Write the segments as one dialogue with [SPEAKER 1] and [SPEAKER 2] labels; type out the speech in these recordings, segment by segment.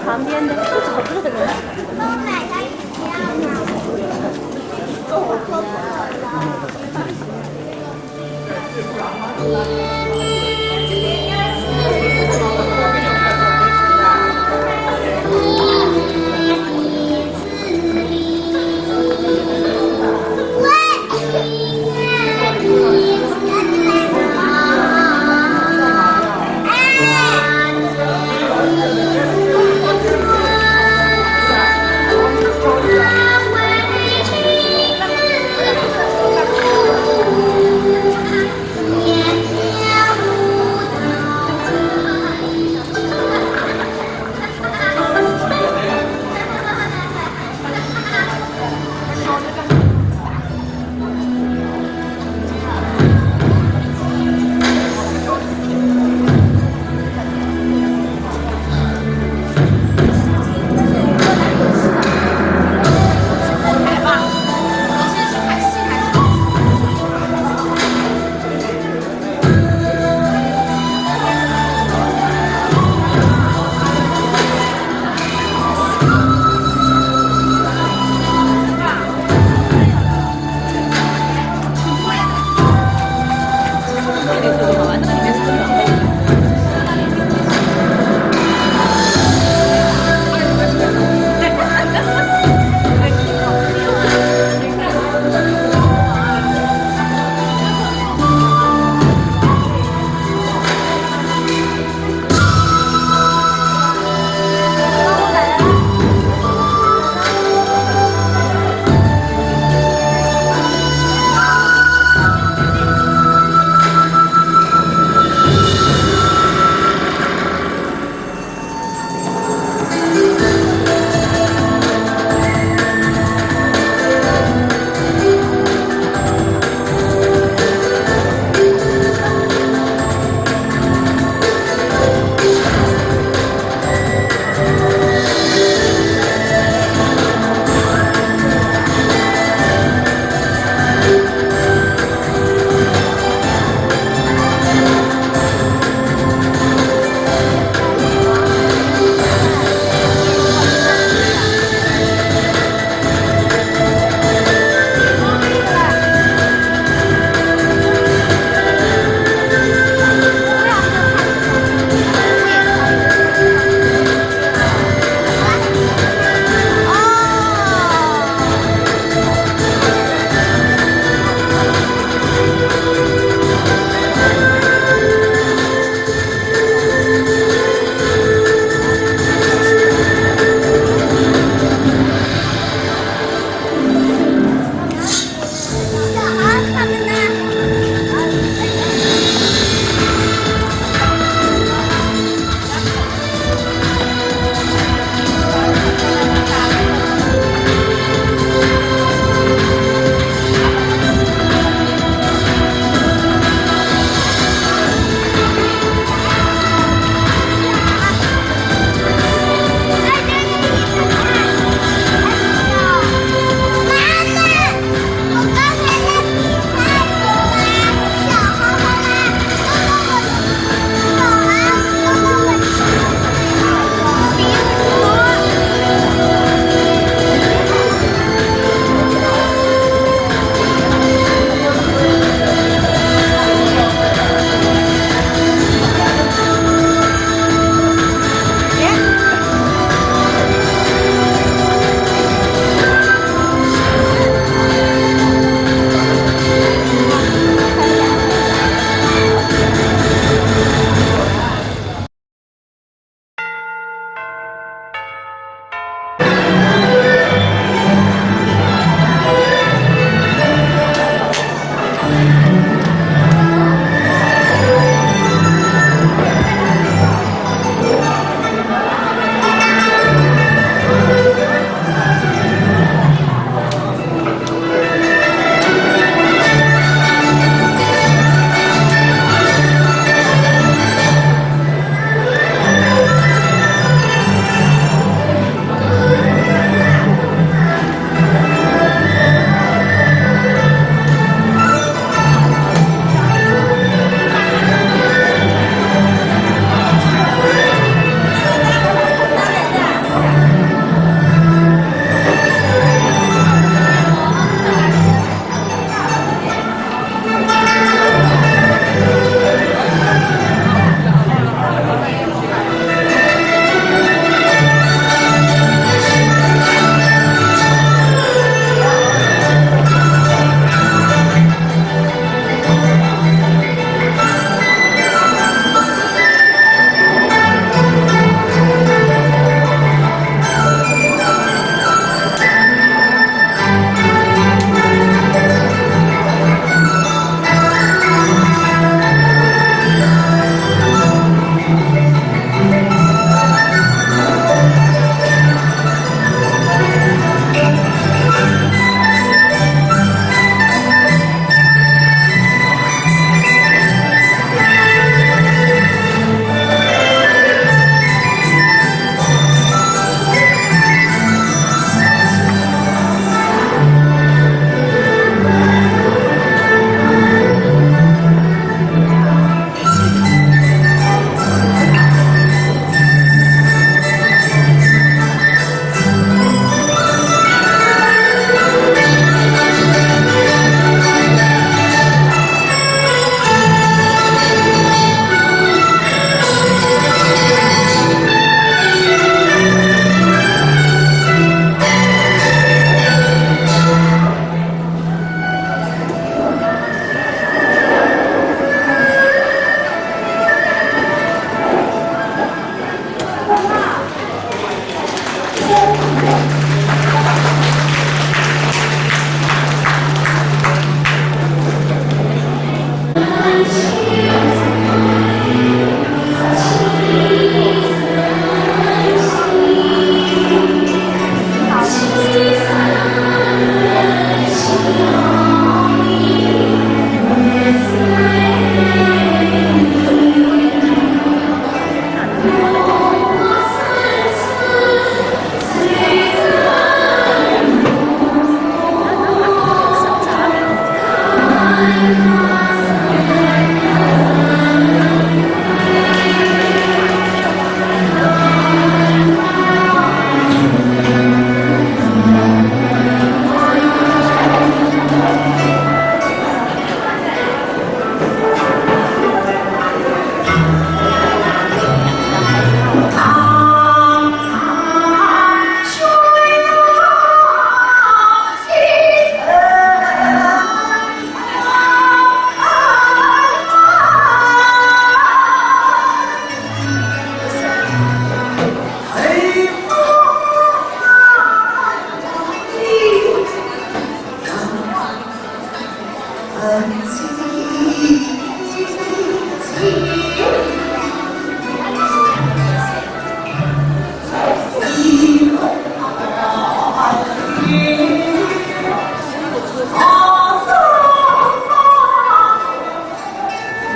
[SPEAKER 1] 旁边的肚子好饿的人。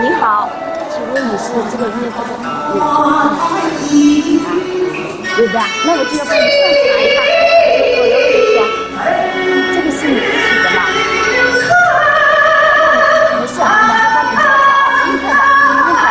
[SPEAKER 1] 您好，请问你是这个月份的对吧？那我就要帮你算查一下。我要问你说，这个是你自己的吗？没事，我马上帮你查查，一会儿吧，一会儿。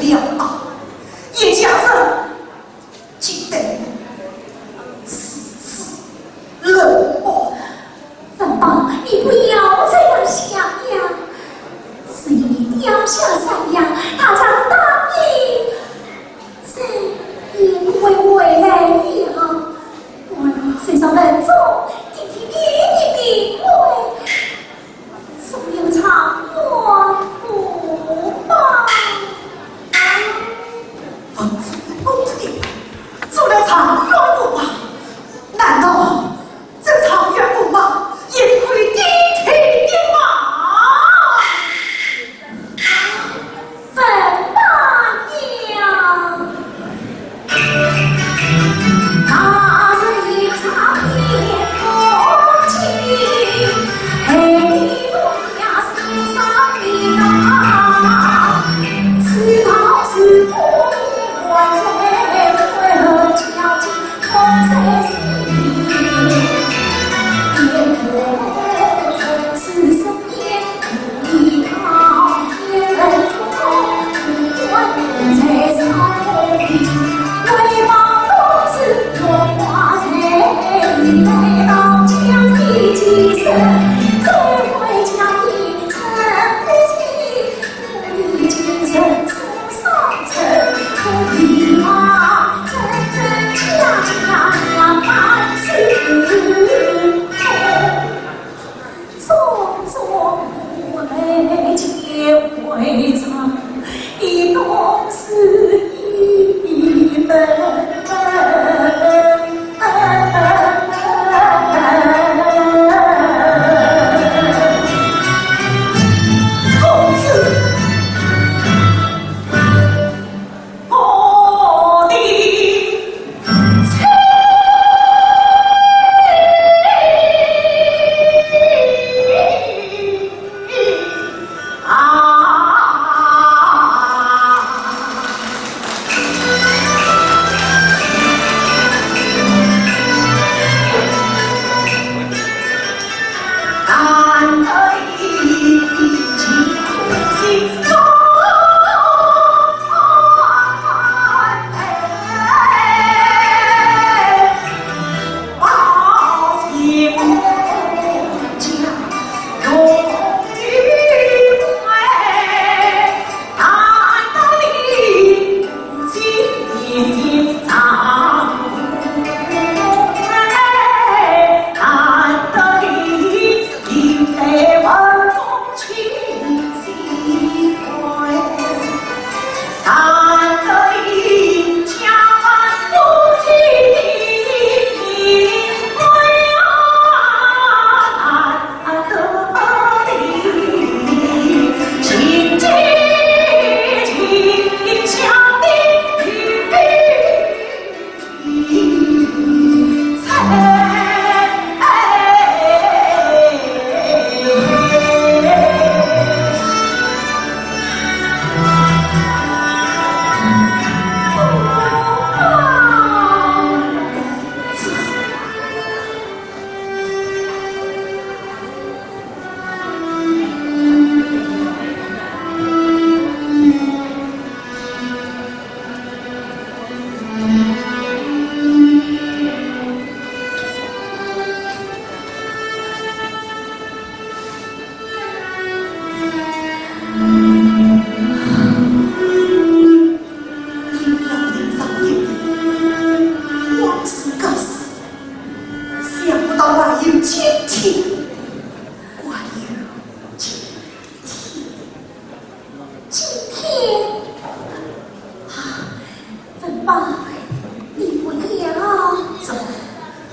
[SPEAKER 2] 了啊，也假设记得死冷漠。
[SPEAKER 1] 芬芳，你不要这样想呀！是你掉下山崖，他将答应，谁也不会回来了。我身上人中，听听你的名讳，所有长乐福吧。
[SPEAKER 2] 放纵的公子弟，做了长远不吗？难道这长远不吗？也会低头的吗？
[SPEAKER 1] 粉大娘，那是一场夜风景，黑龙呀是上的那，知道是不我在为何交集空在心，也可曾是身边一套也能做，我在草地，为忙都是我花菜，来到江里几声，各位将一成不弃，我已经身受上层，不提嘛，真真假假呀，万事种种不来皆为常，一动是一门。
[SPEAKER 2] 公子，我的难得一见苦心中。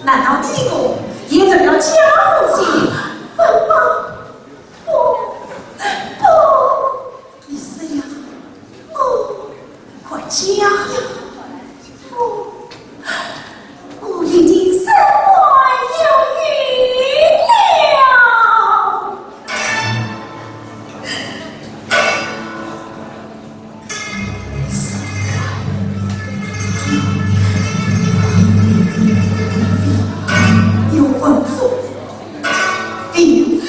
[SPEAKER 2] 难道你我也怎么家伙子？芬芳，不，你是呀，快讲呀！我已经身怀有孕了。有文书，并非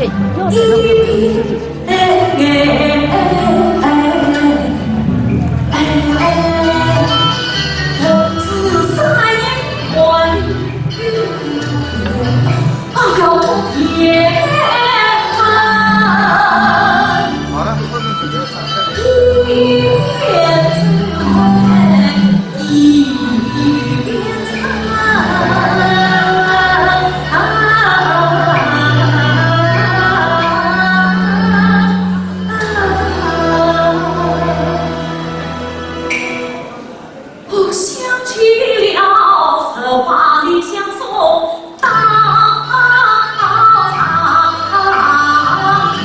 [SPEAKER 3] 这又是能给自己。
[SPEAKER 4] 好了，后面就没有上。
[SPEAKER 1] 我想起了策划里相送大长亭。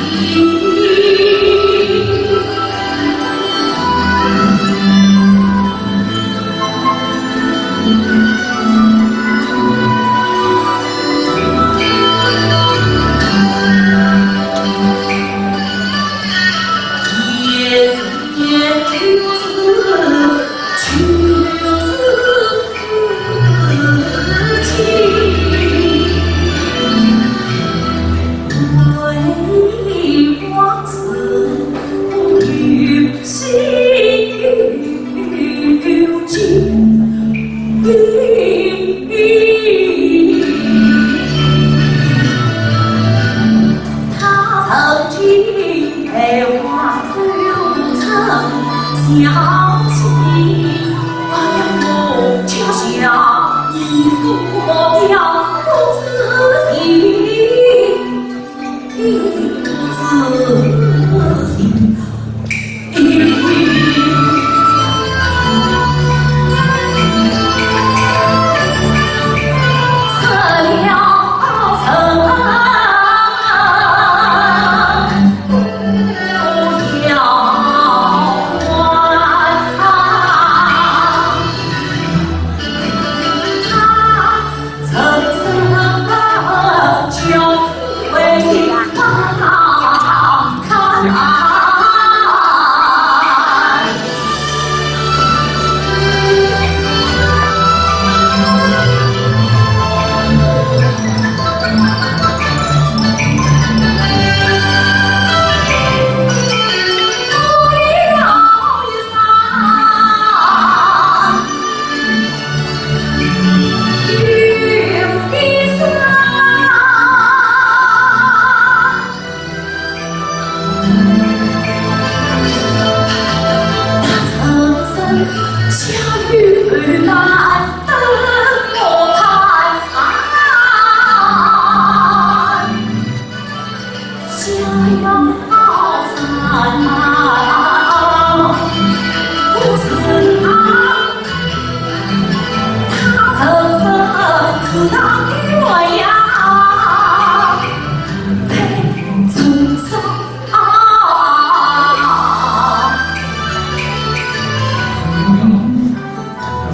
[SPEAKER 1] 他曾经陪我流程想起，哎呀，我却像你所表不自信，不自信。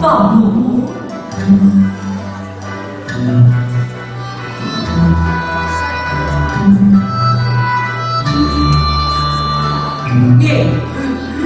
[SPEAKER 1] 放牧。夜雨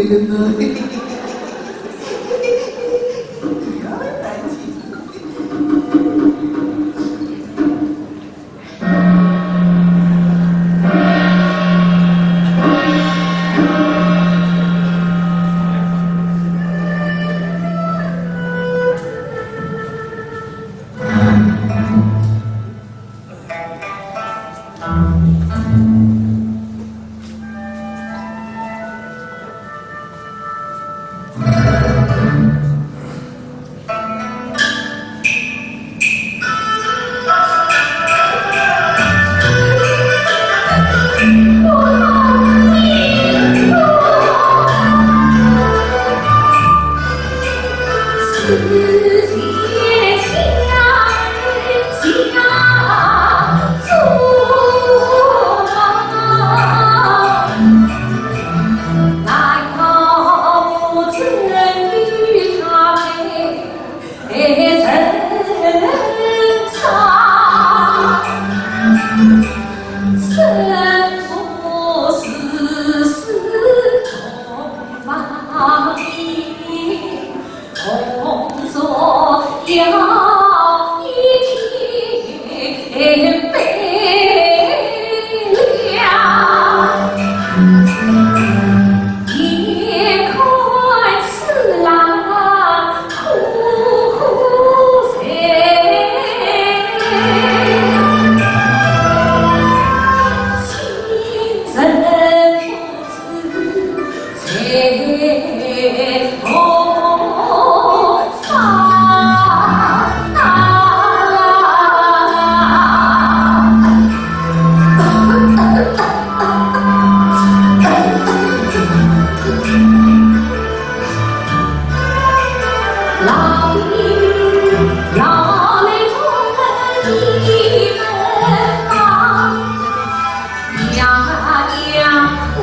[SPEAKER 3] 되겠나?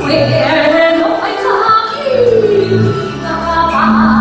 [SPEAKER 3] 为儿来上玉的马。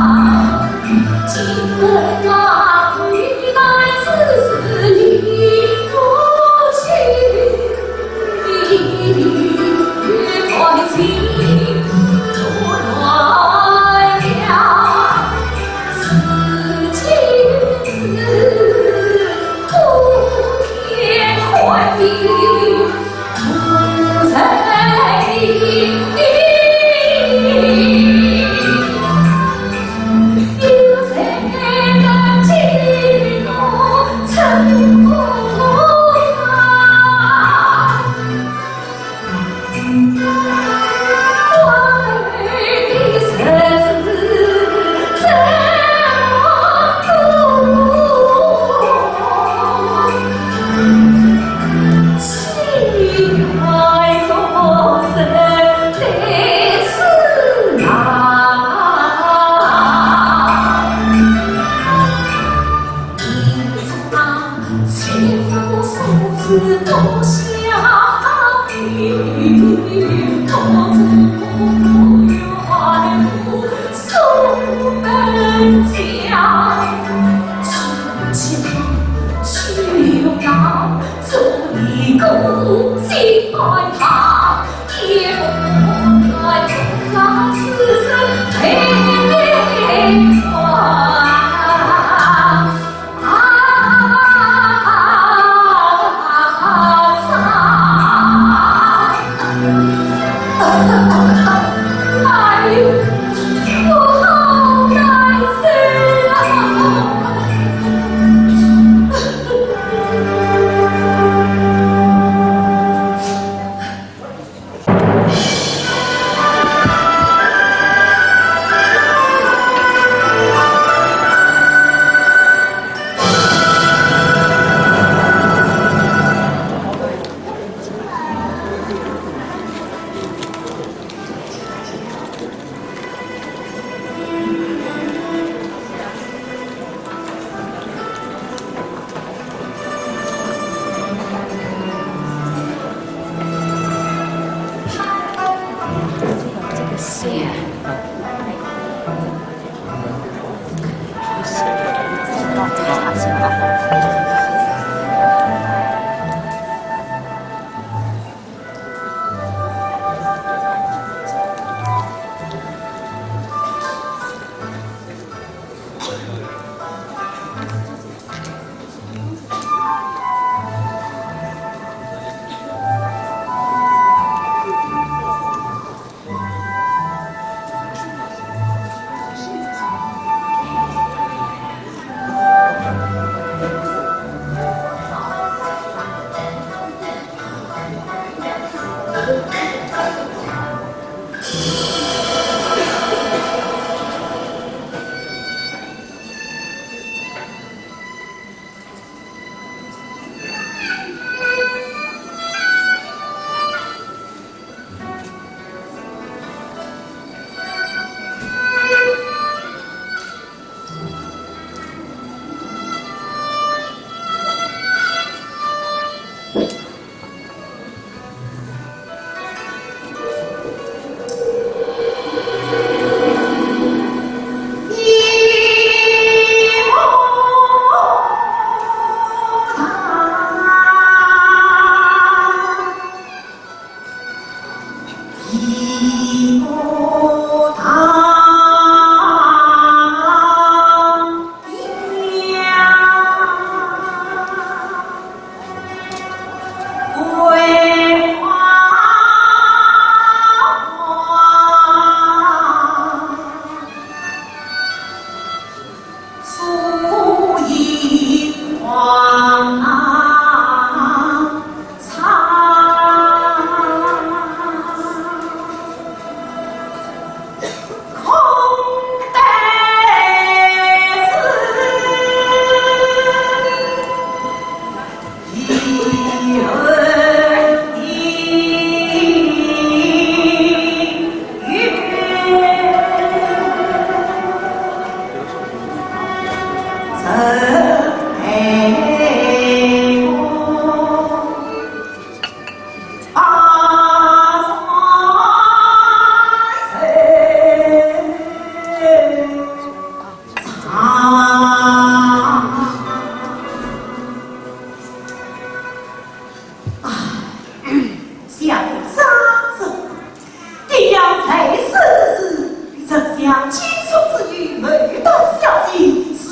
[SPEAKER 2] 娘金手之女没得小姐是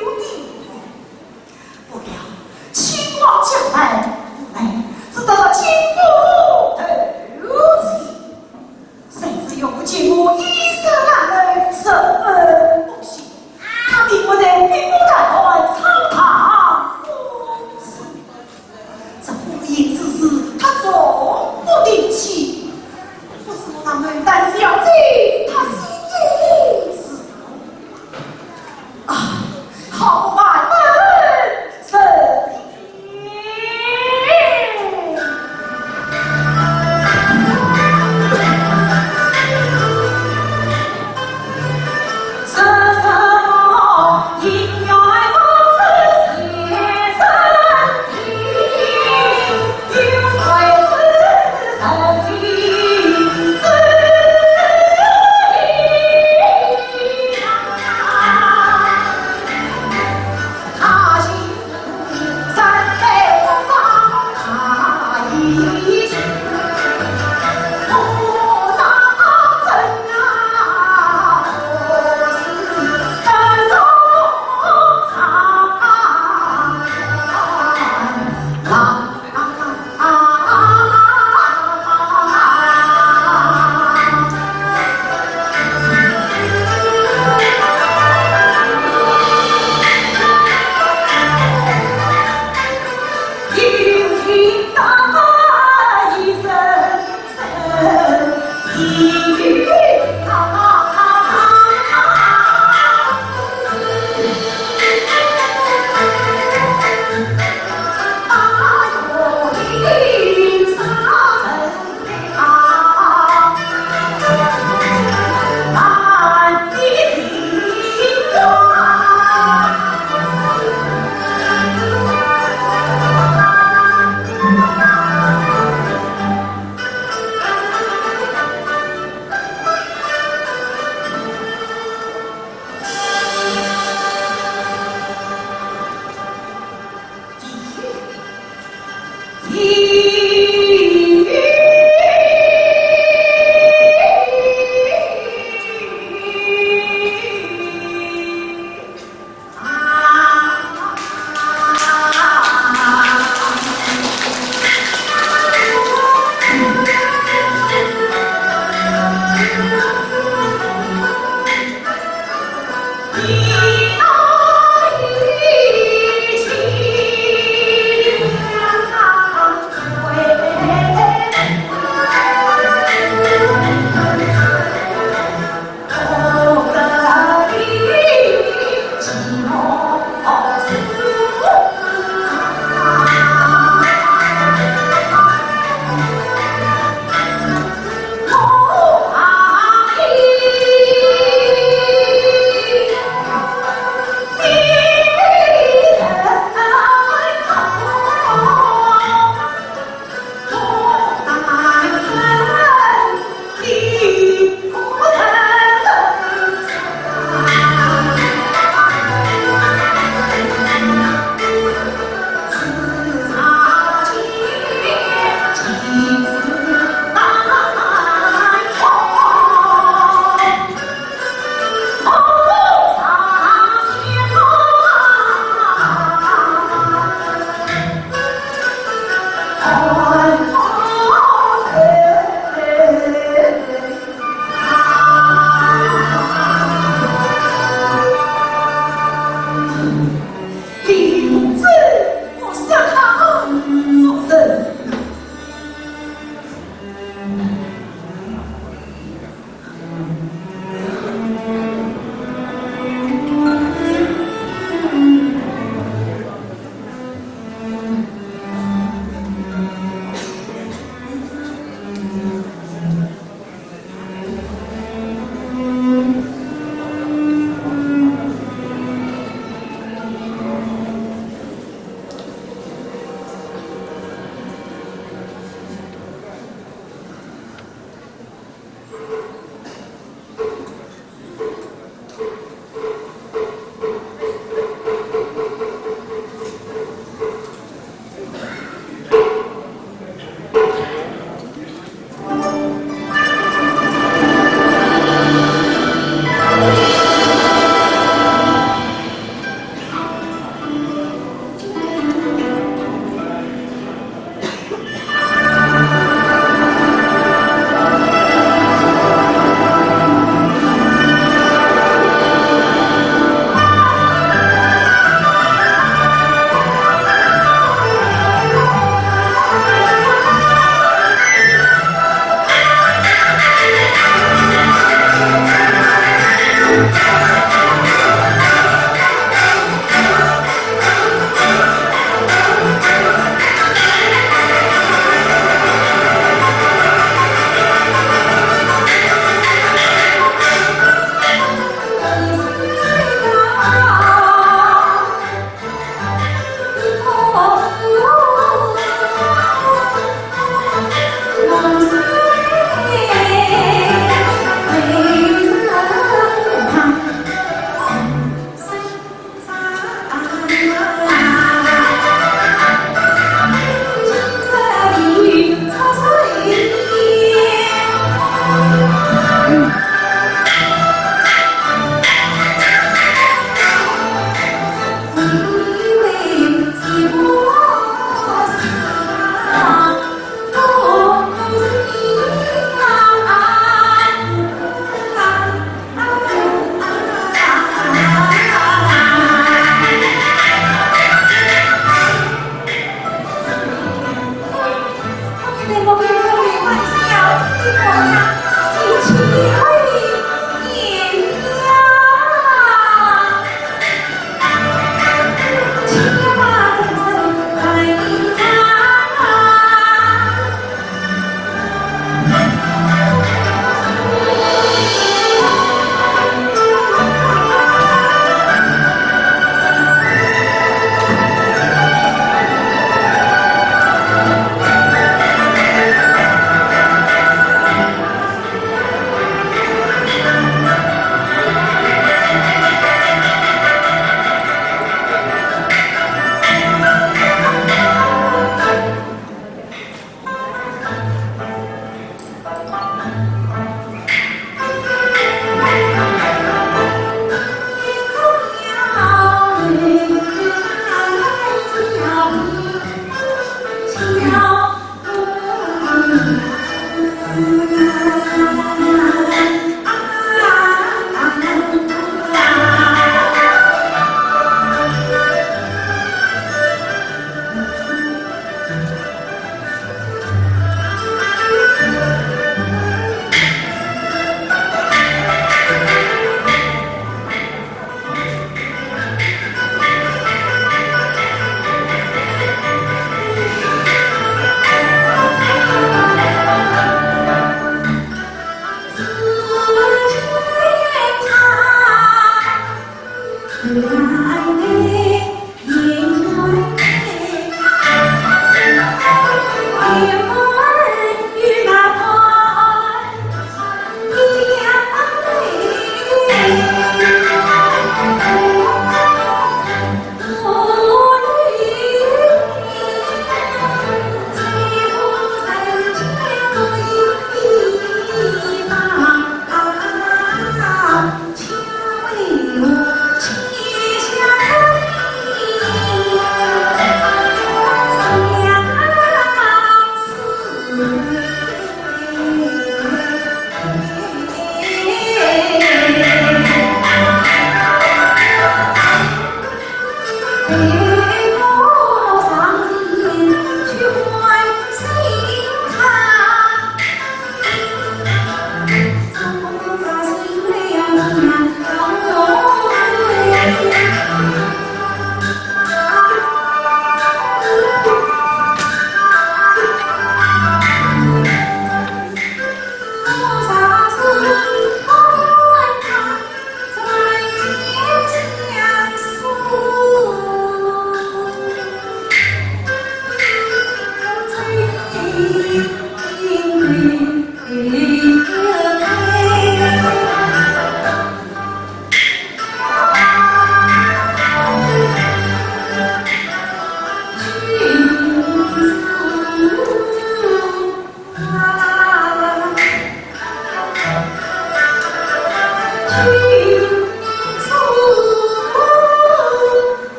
[SPEAKER 2] 有的，不料秦王将来无奈只得金夫投降，谁知又不见我一生男儿身份不幸，他并不在兵部大官参堂公事，这婚姻之事他总不定期，不是他们单小姐，他是也是啊，好万分神是什么应该不是天生的，有才是神经之一他心三代皇上他一句，菩萨真啊，我是本中长又听到一声声一语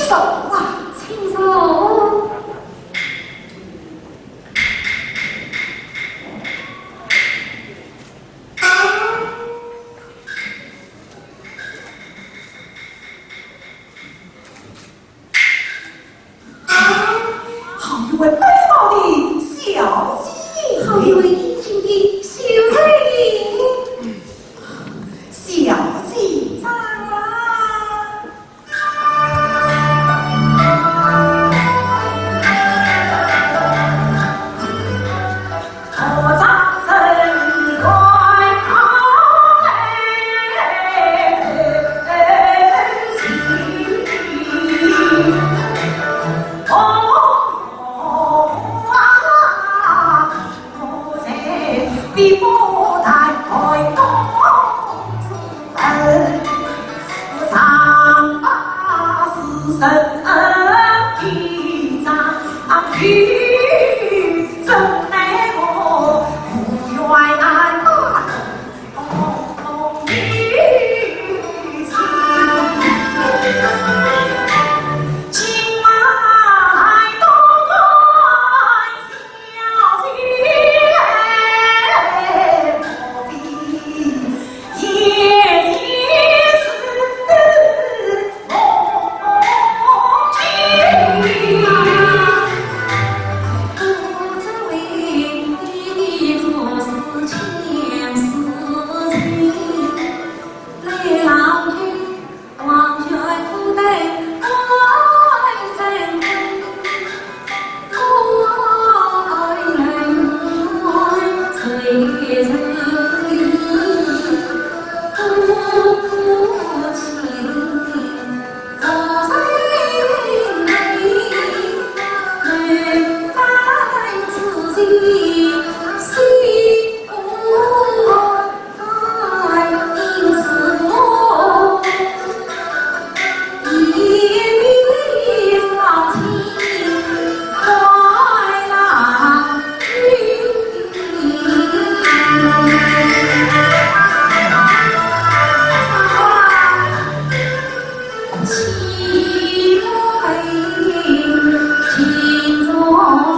[SPEAKER 2] 手啊！
[SPEAKER 1] 亲手。
[SPEAKER 2] 好一位美貌的小姐，
[SPEAKER 1] 好一位英俊的秀才，
[SPEAKER 2] 小姐在我掌声快比不太开公常把死神披上去，真奈我不愿难懂你情。今晚多关小姐，莫非夜间是梦境？
[SPEAKER 1] 不知为你的做事情事情，来郎君望却不得爱人，爱人虽人不顾情，我虽美。来自己心不爱，因此我一笔伤情快郎君。岂为情中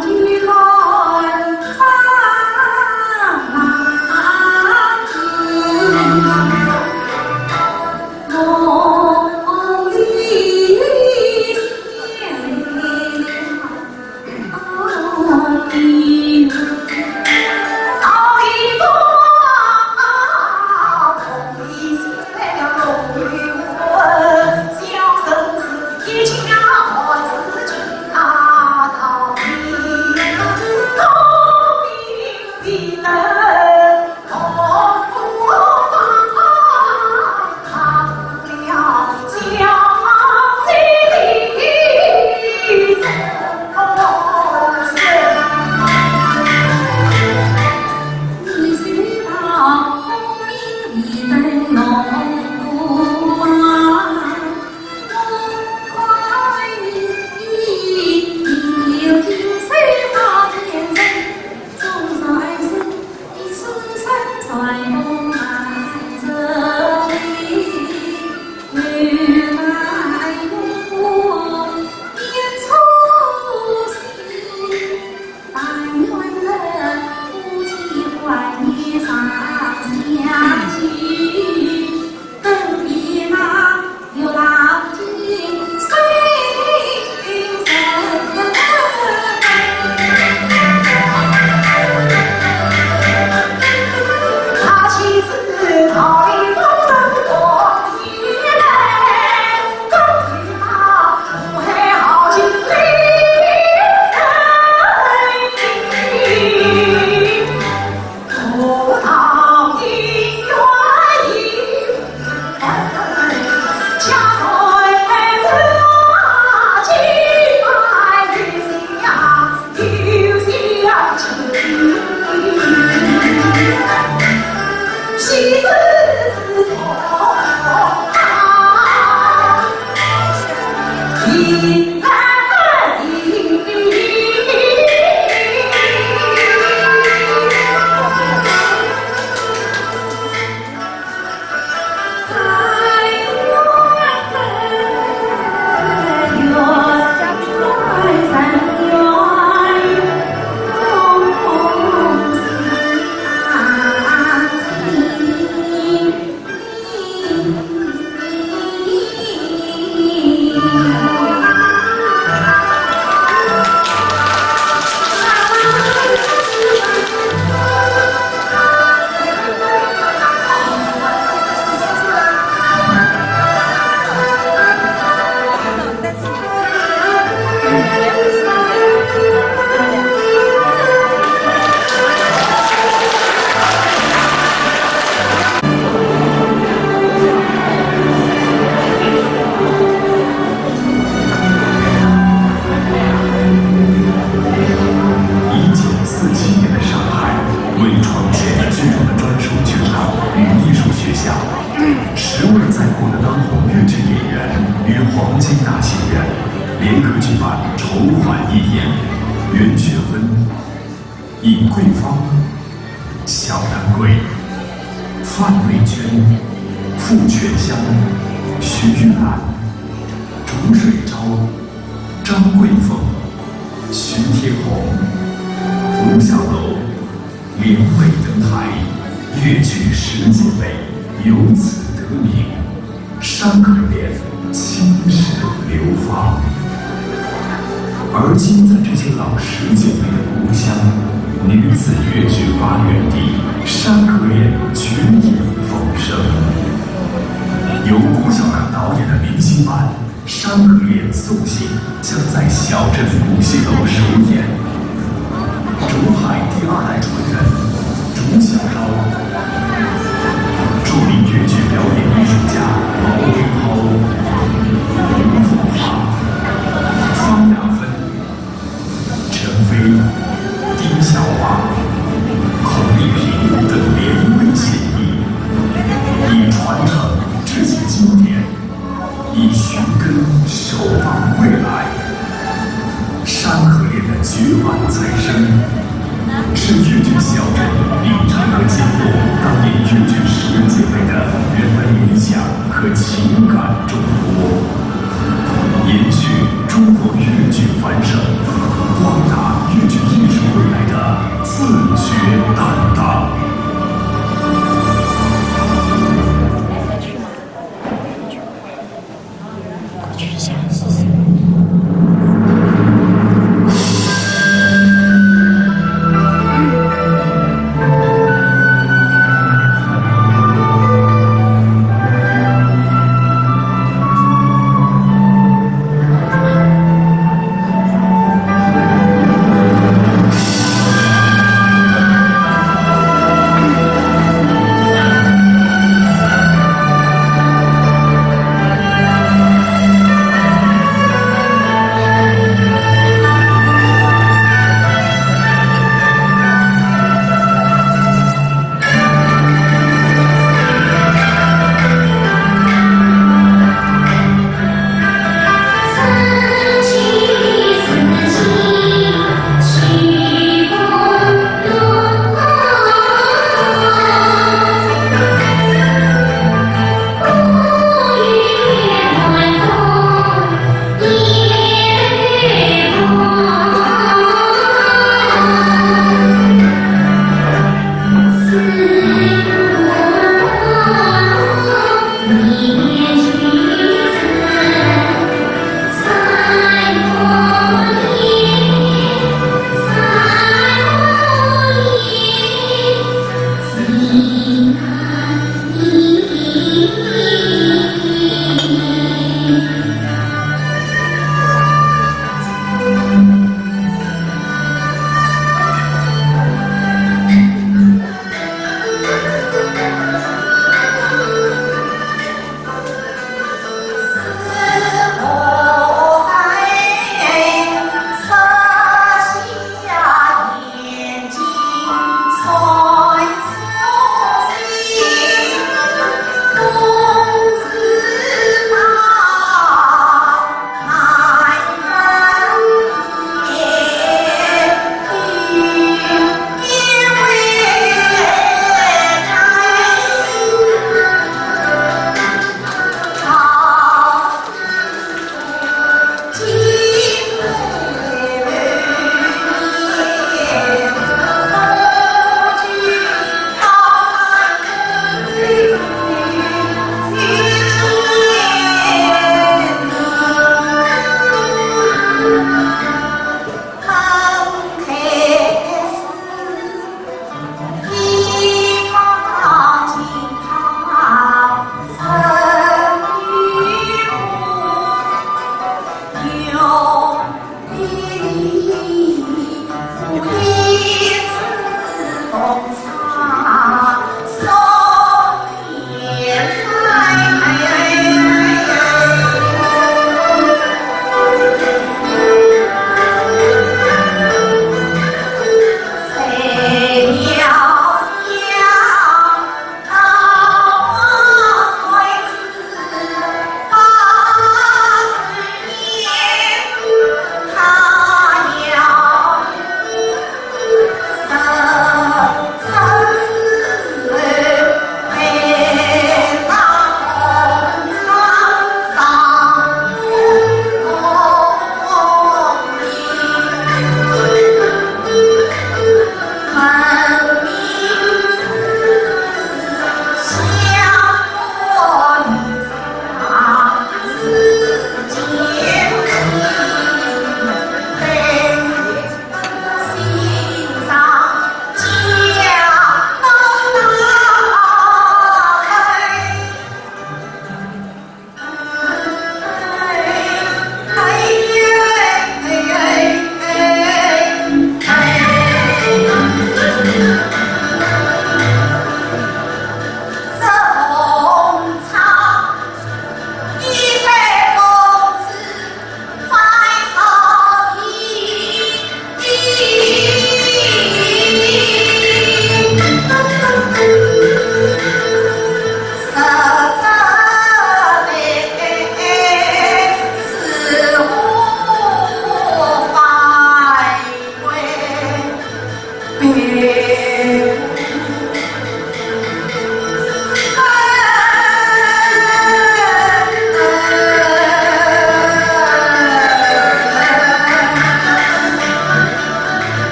[SPEAKER 1] 居来三难尽，梦里现了你。
[SPEAKER 2] 好一朵红衣写了龙与文，小生是一家还是君啊道理，聪明的人同不他不了小姐的终身。
[SPEAKER 1] 你知道功名利登龙马，我快你有金水好天人，总算是你出生在东海这里，原来我也粗心。但愿人夫妻怀里上下去，更比那牛郎君水深。
[SPEAKER 2] 他妻子逃离风尘多年来，更与他不黑好情离人。不到姻缘一分，家随子啊，几百余下留下情。妻子自从迎来
[SPEAKER 1] 太远
[SPEAKER 5] 联合举办筹款义演，袁雪芬、尹桂芳、小丹桂、范瑞娟、傅全香、徐玉兰、竹水昭、张桂凤、徐天红、吴小楼联袂登台，粤剧十姐妹由此得名，山河恋青史流芳。而今在这些老十姐妹的故乡，女子粤剧发源地山河恋绝影风生。由郭晓刚导演的明星版《山河恋送行》将在小镇古戏楼首演。竹海第二代传人竹小昭，著名粤剧表演艺术家毛伟涛、吴凤华、方雅芬、陈飞、丁小华、孔丽萍等联袂献艺，以传承致敬经典，以寻根守望未来。山河恋的绝版再生，是粤剧小镇李长河节目当年粤剧十姐妹的人文影响和情感中国，延续中国粤剧繁盛，广大粤剧艺术未来的自觉担当。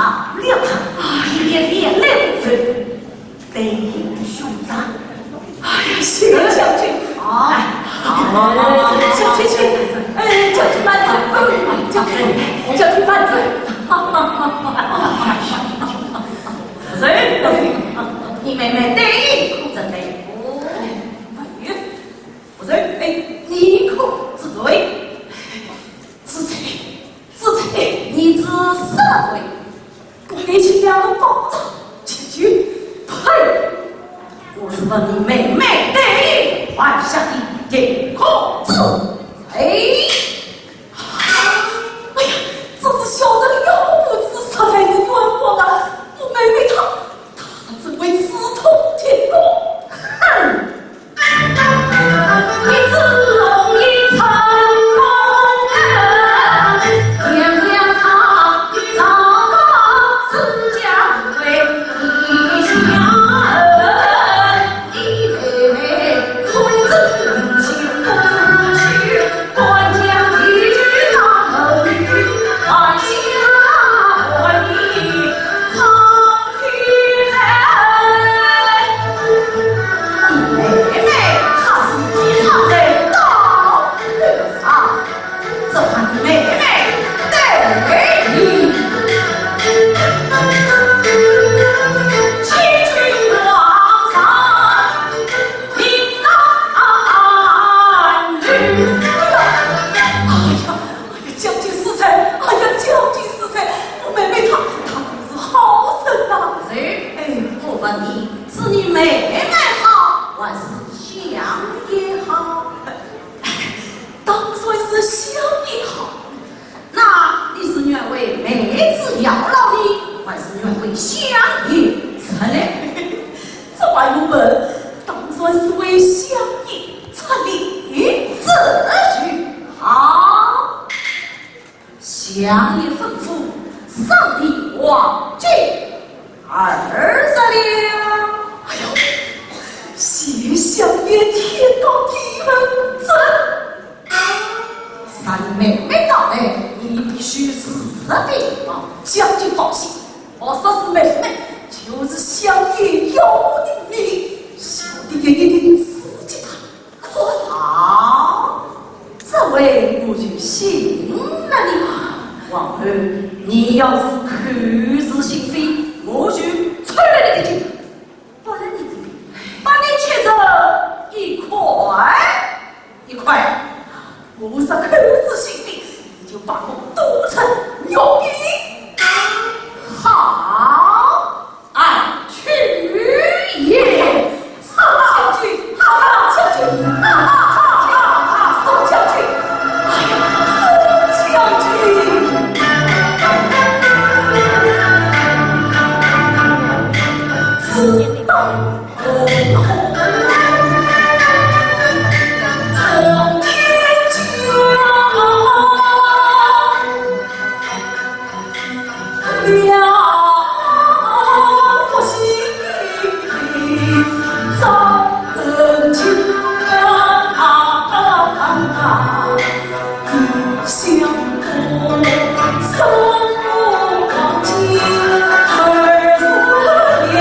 [SPEAKER 2] 上两趟，连累不分，得兄长。哎呀，谢将军啊！将军，将军慢走，将军慢走。你妹妹得意，真得不？不是，你可自罪，自罪，你自什么罪？不给亲娘的保障，结局，呸！我是问你妹妹得意，还下的也可自罪。哎呀，这是小人要不自杀才是冤枉的，我妹妹她真为刺痛天公，哼！你自容易成功人，原谅他糟糕是将为你家人，你妹妹从此心不自去，关将一句大语，安心我你长期在。你妹妹她是一场人道上，这怕你妹妹得你。欺君皇上平安居。将军失才，将军失才，我妹妹她可是好生呐。我问你，是你妹妹好，还是相爷好？当算是相爷好。那你是愿为妹子要劳你，还是愿为相爷成呢？这还用问？当算是为相爷成立，自许好。相爷吩咐，上帝王进二十两。哎呦，谢相爷天高地厚，真。三妹妹到来，你必须死定了。将军放心，我杀死妹妹，就是相爷要的你，小弟也一定死记他。可好？这位我就信了你。往后你要是口是心非，我就催了你的劲，不然你的命，把你切成一块。我是口是心非，你就把我剁成肉皮。好，俺去也。宋将军，将军，宋将军，哎呀，宋将军。自当公公，从天降，了福星，早登京故乡公，送黄金24两。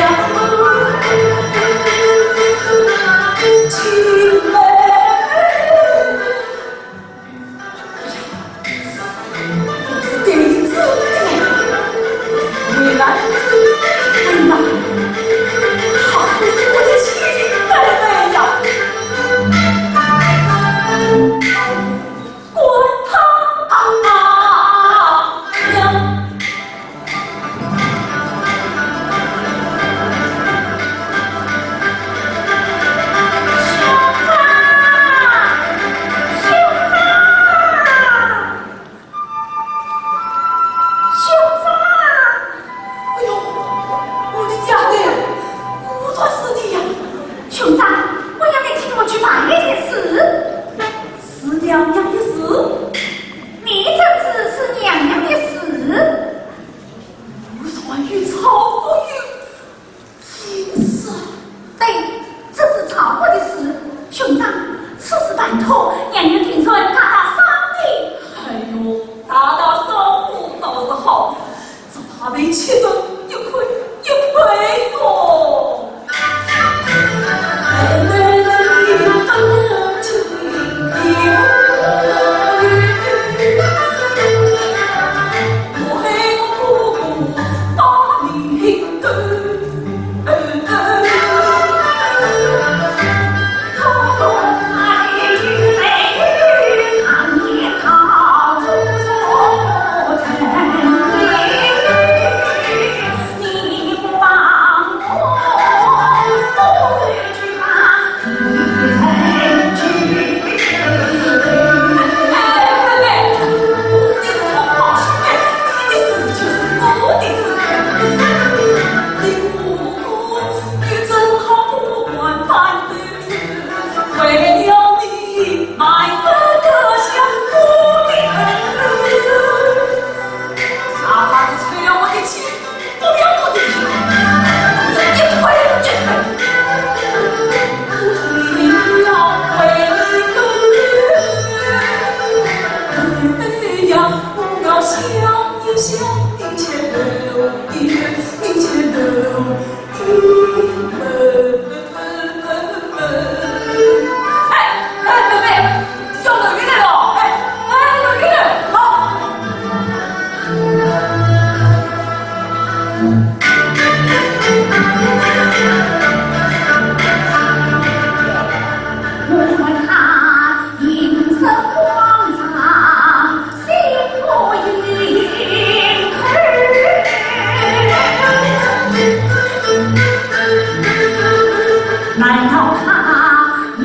[SPEAKER 2] 一切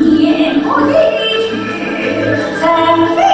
[SPEAKER 1] 月色相思。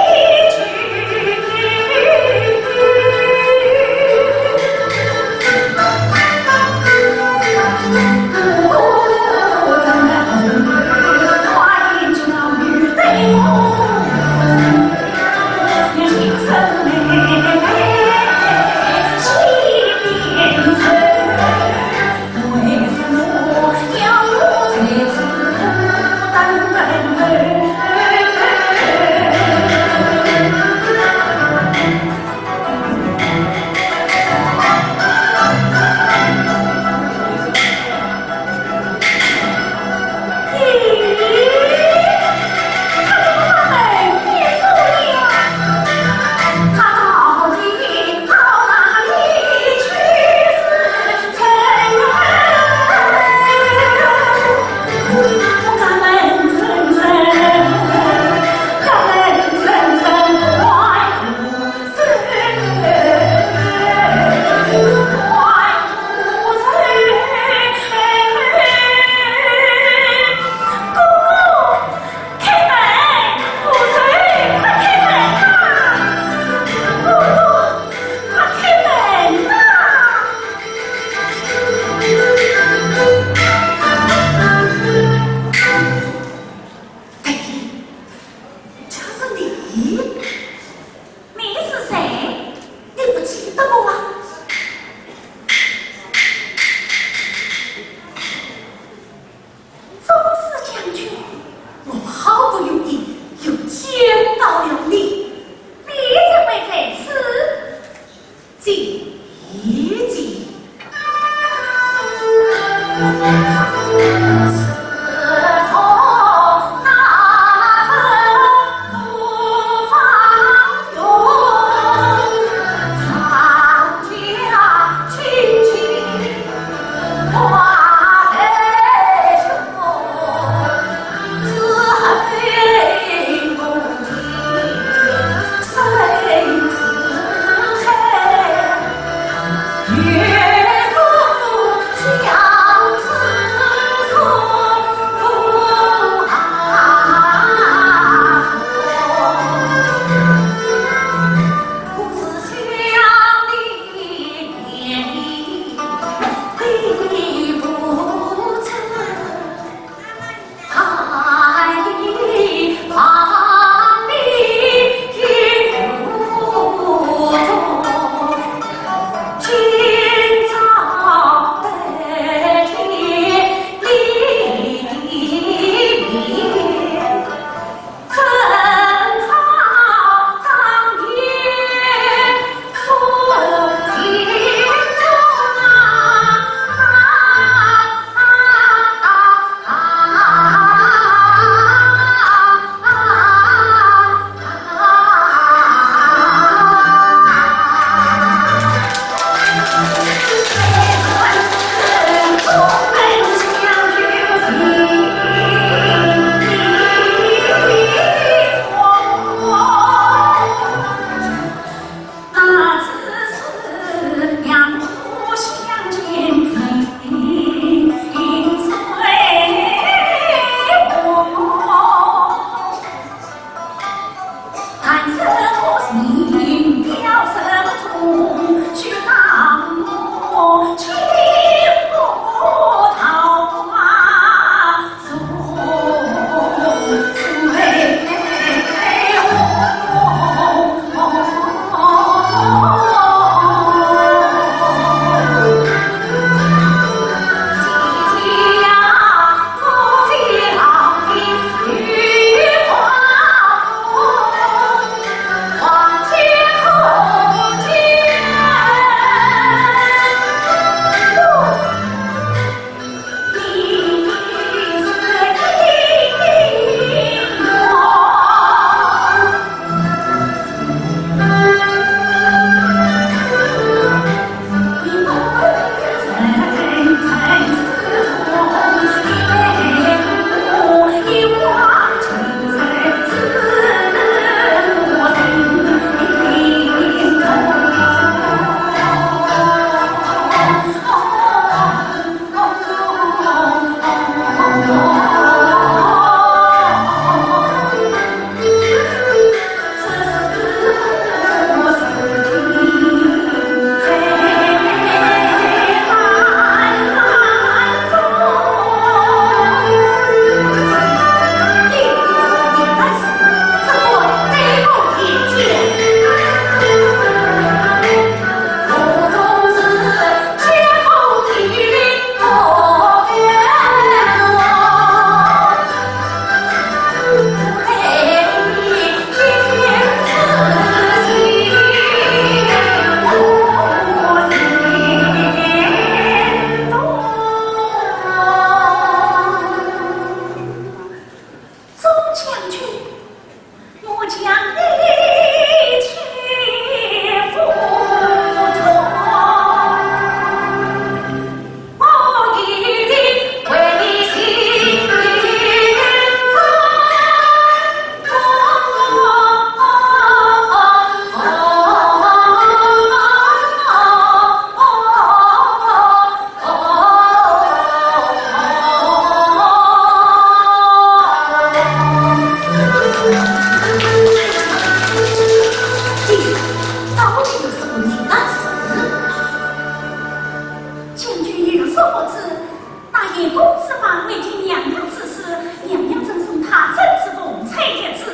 [SPEAKER 1] 天公子房未经娘娘之事，娘娘赠送他真是风采一子。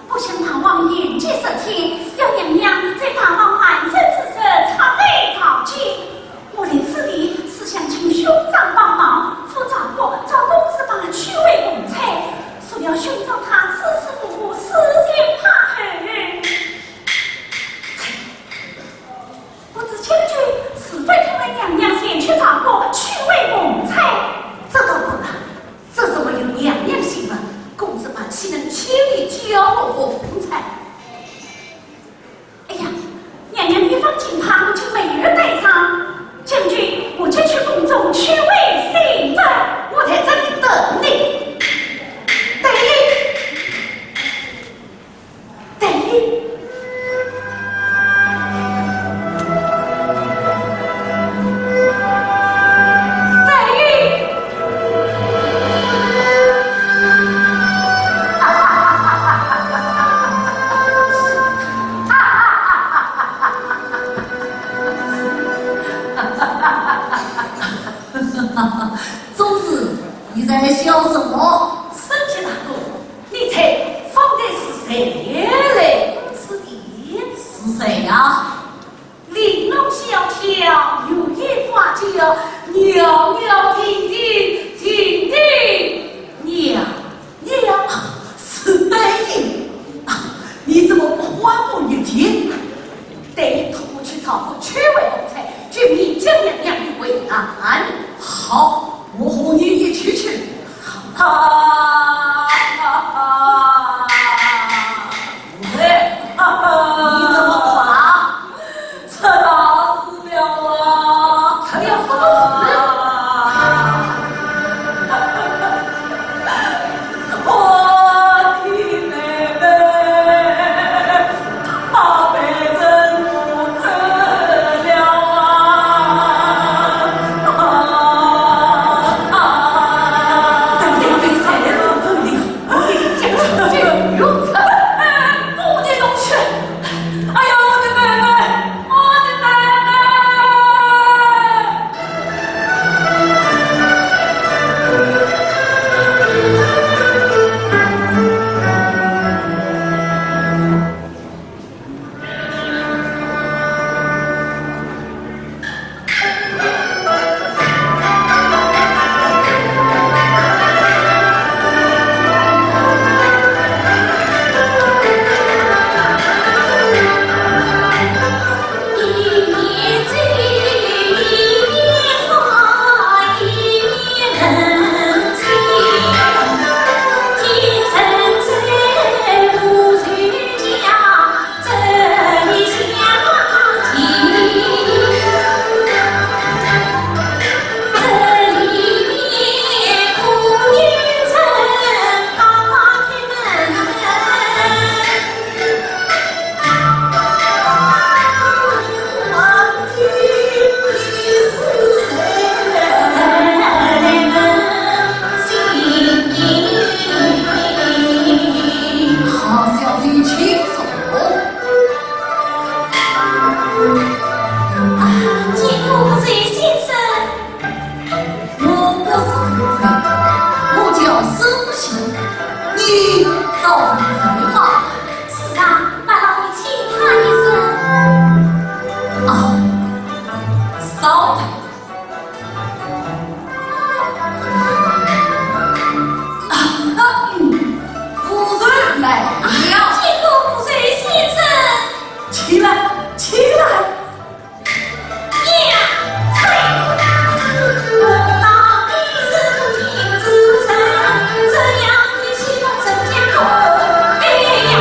[SPEAKER 1] 不想他王爷接色天，要娘娘在大王寒生之时插队讨亲。我来此地是想请兄长帮忙，辅佐我找公子房去为公差，所要兄长他此时不顾私情怕恨。不知千句是非因为娘娘先去找我去为公差，
[SPEAKER 2] 这倒不然，这是为了娘娘兴奋，公子房岂能轻易交我和风采？
[SPEAKER 1] 哎呀，娘娘一放金堂，我就每日带上。将军，我就去宫中去为兴奋，
[SPEAKER 2] 我在这里等你。等你，等你。
[SPEAKER 3] 总之，你在笑什么？
[SPEAKER 2] 生气大哥，你猜放的是谁来此地？
[SPEAKER 3] 是谁呀？
[SPEAKER 2] 玲珑小巧，如意花轿，袅袅婷婷，婷婷，娘娘是美女。你怎么不还我一天？得同我去找个区委公差，据名将娘娘于为难。
[SPEAKER 3] 好，我和你一起去。
[SPEAKER 2] 啊！
[SPEAKER 3] 对，你怎么夸？这大事了啊！
[SPEAKER 2] 这要什么事？
[SPEAKER 3] 我的妹妹，她被人掳走了啊！
[SPEAKER 2] 等你比赛的路走里，我给你讲出这如此。我的东西，
[SPEAKER 3] 哎呀，我的妹妹，我的妹妹！
[SPEAKER 1] 一年金，一年花，一年人情。今生在夫妻家，这里相亲。这里面苦也成，桃花开门。
[SPEAKER 3] 好小子，请走。
[SPEAKER 1] 金谷醉先生，
[SPEAKER 3] 我不是富贵，我叫生性。你找富贵吗？
[SPEAKER 1] 是啊，把老爷请他一声。
[SPEAKER 3] 啊，稍等。夫人来了。
[SPEAKER 1] 金谷醉先生，
[SPEAKER 2] 起来，起来！
[SPEAKER 1] 娘才，我到底是金子生，这样的戏弄人家多悲呀！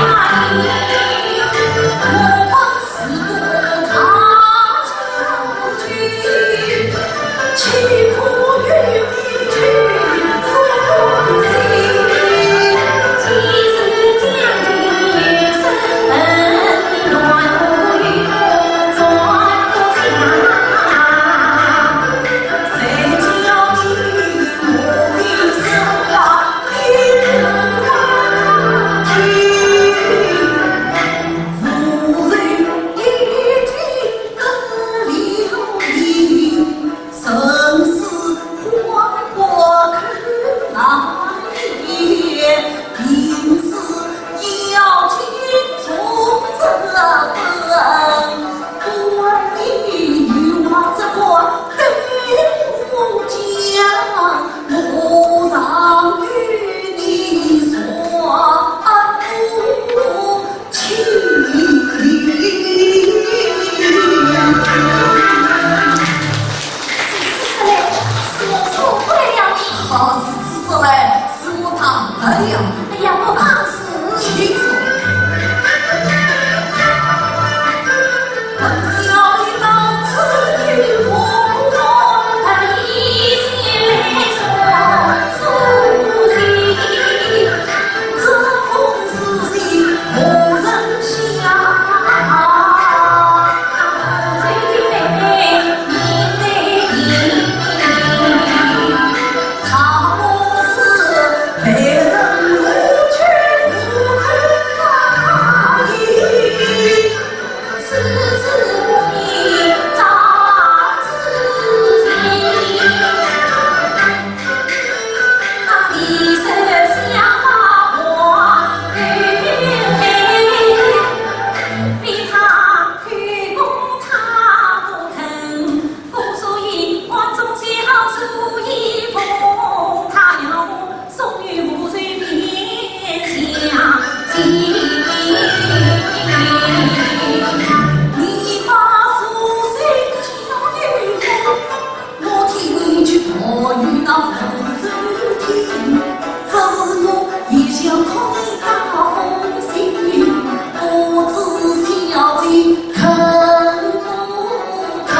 [SPEAKER 3] 我本是个大将军。好事之说来，是我当不了。
[SPEAKER 1] 哎呀，不怕事。
[SPEAKER 3] 轻松。本小的到此与我不
[SPEAKER 1] 他一心来说苏心，
[SPEAKER 3] 这封私信无人晓。
[SPEAKER 1] 最美你对你，
[SPEAKER 3] 他我是被人误去无知大意，
[SPEAKER 1] 此次无名早知情，一生相花与配，比他去公他不肯，故所以万众笑数一封，他要我送与无罪便相见。
[SPEAKER 3] 你把书信交与我，我替你去托与那妇人听。这是我一向托你那封信，不知小姐肯不肯？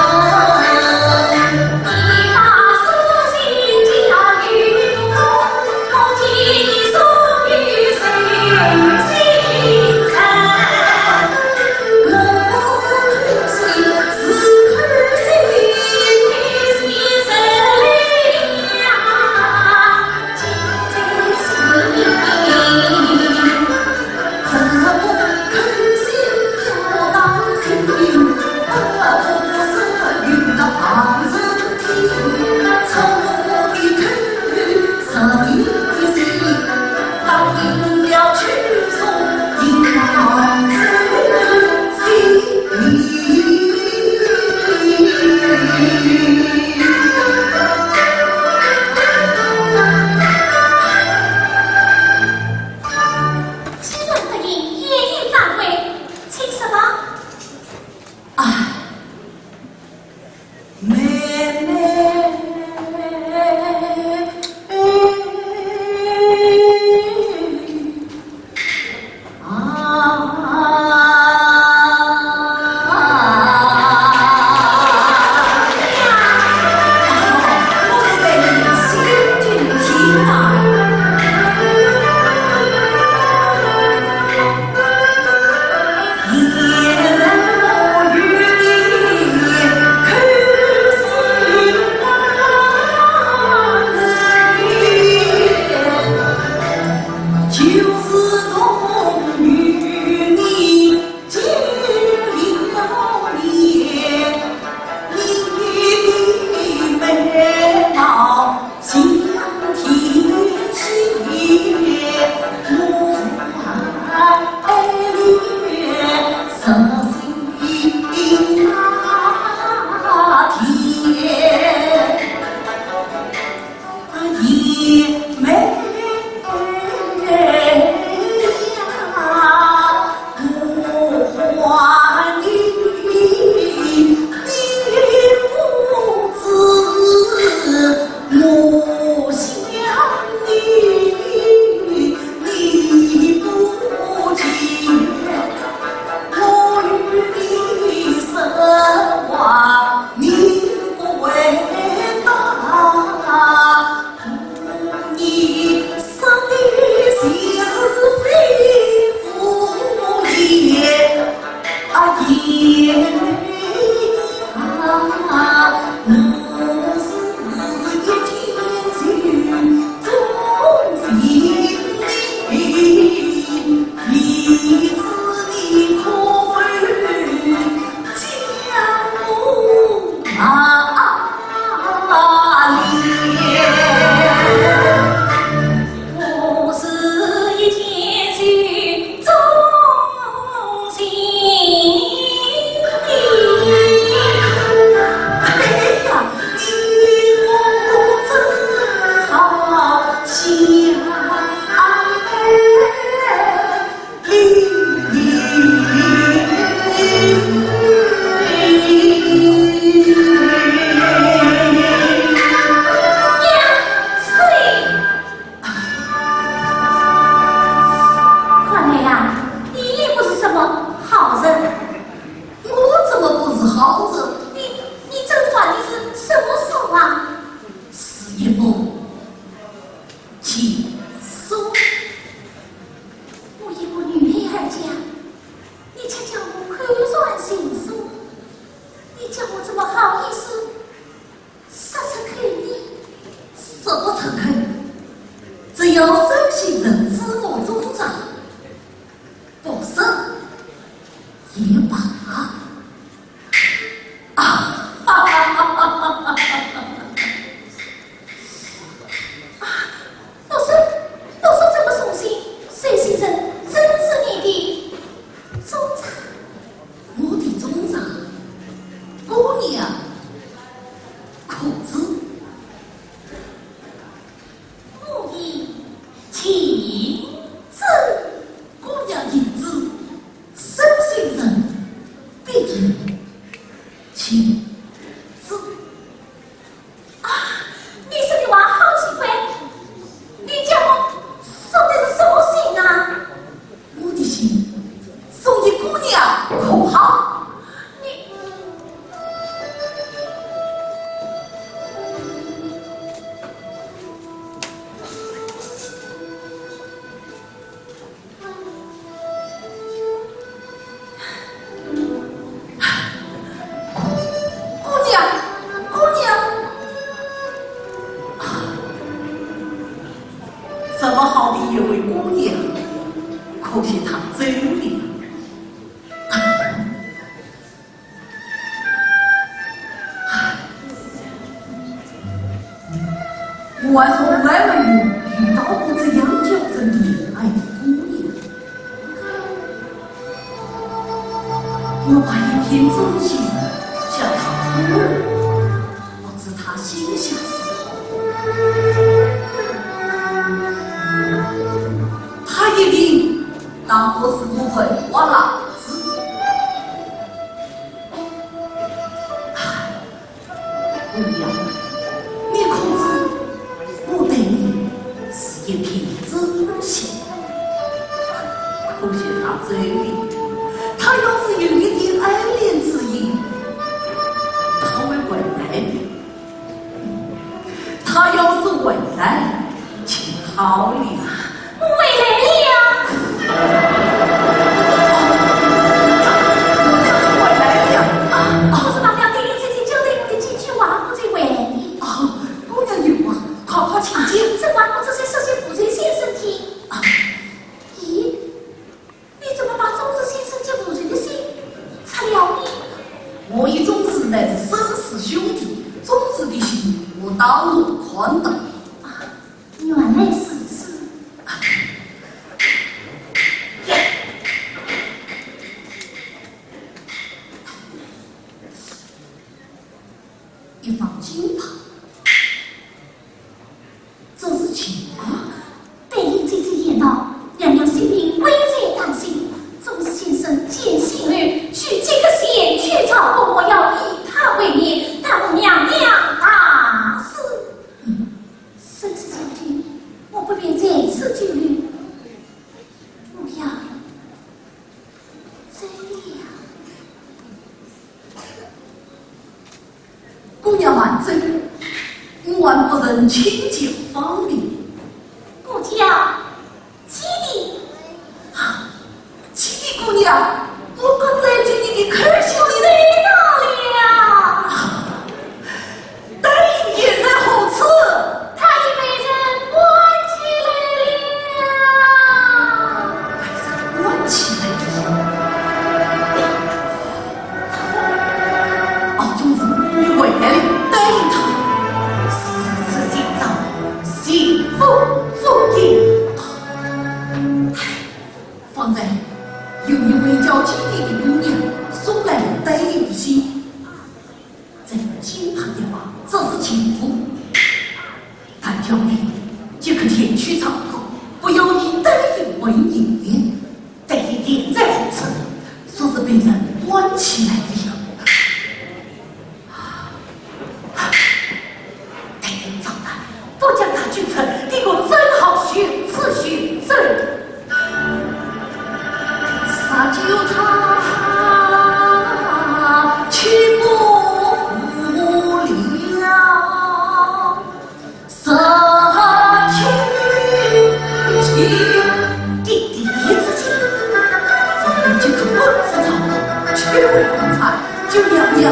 [SPEAKER 1] 你把书信交与我，我替你送与谁心诚？
[SPEAKER 3] 我不是看谁，是看谁。
[SPEAKER 1] 心生灵呀，心在心。
[SPEAKER 3] 怎不肯心要当心，不是与那旁人听。从我的口是你的心，当应了去送银行
[SPEAKER 1] 新人得意，夜宴暂会，请什么？
[SPEAKER 3] 哎，妹妹。我在你心中听啊。夜人我与你看子。我以妻子，姑娘一子，深信人必以妻子。
[SPEAKER 1] 啊，你说的话好奇怪，你叫我送的是什么信啊？
[SPEAKER 3] 我的信送给姑娘，可好？
[SPEAKER 1] 你
[SPEAKER 3] 姑娘，姑娘，这么好的一位姑娘，可惜她走了。我还从来没有遇到过这样叫人怜爱的姑娘。我把一篇真信向她托儿，不知她心下是何。她一定当我是不会我老子。姑娘，你可知我对你是一片真心？可惜他走了，他要是有一点爱恋之意，他会回来的。他要是回来，请好了。
[SPEAKER 1] 回来了，
[SPEAKER 3] 回来了
[SPEAKER 1] 我是把表弟你自己交代我的几句话，我才回来的。
[SPEAKER 3] 啊！姑娘有啊，快请进。
[SPEAKER 1] 这话我这些事情负责先生听。咦，你怎么把钟子先生及夫人的信拆了呢？
[SPEAKER 3] 我与宗子乃是生死兄弟，宗子的信我当若宽大。
[SPEAKER 1] 原来是此。
[SPEAKER 3] 一方金牌，这是情啊！
[SPEAKER 1] 对应这句言道，娘娘性命危在旦夕，钟子先生见信儿，许这个贤去朝贡，我要以他为念，但我娘娘大事。生死相听，我不便在此久留。我要这样。
[SPEAKER 3] 姑娘慢走，万不忍轻酒芳名。
[SPEAKER 1] 我叫基地，
[SPEAKER 3] 啊，七弟姑娘，我刚才见你的口笑里
[SPEAKER 1] 知道了。
[SPEAKER 3] 答应也在后此。
[SPEAKER 1] 他已被人关起来了。
[SPEAKER 3] 关起来了。哦，宗子，你回来了，答应他。
[SPEAKER 1] 此今早，幸福注定。
[SPEAKER 3] 方才有一位叫金帝的姑娘送来了答应的信，这个金盘的话，这是情妇。但叫你即刻前去查考，不要以答应为念，答应点在后头，说是被人关起来了。答应长大，不将他救出，给我真好学此学这。撒酒他去不服了，杀去弟弟自己，咱们这个文字草，却为方才就娘娘。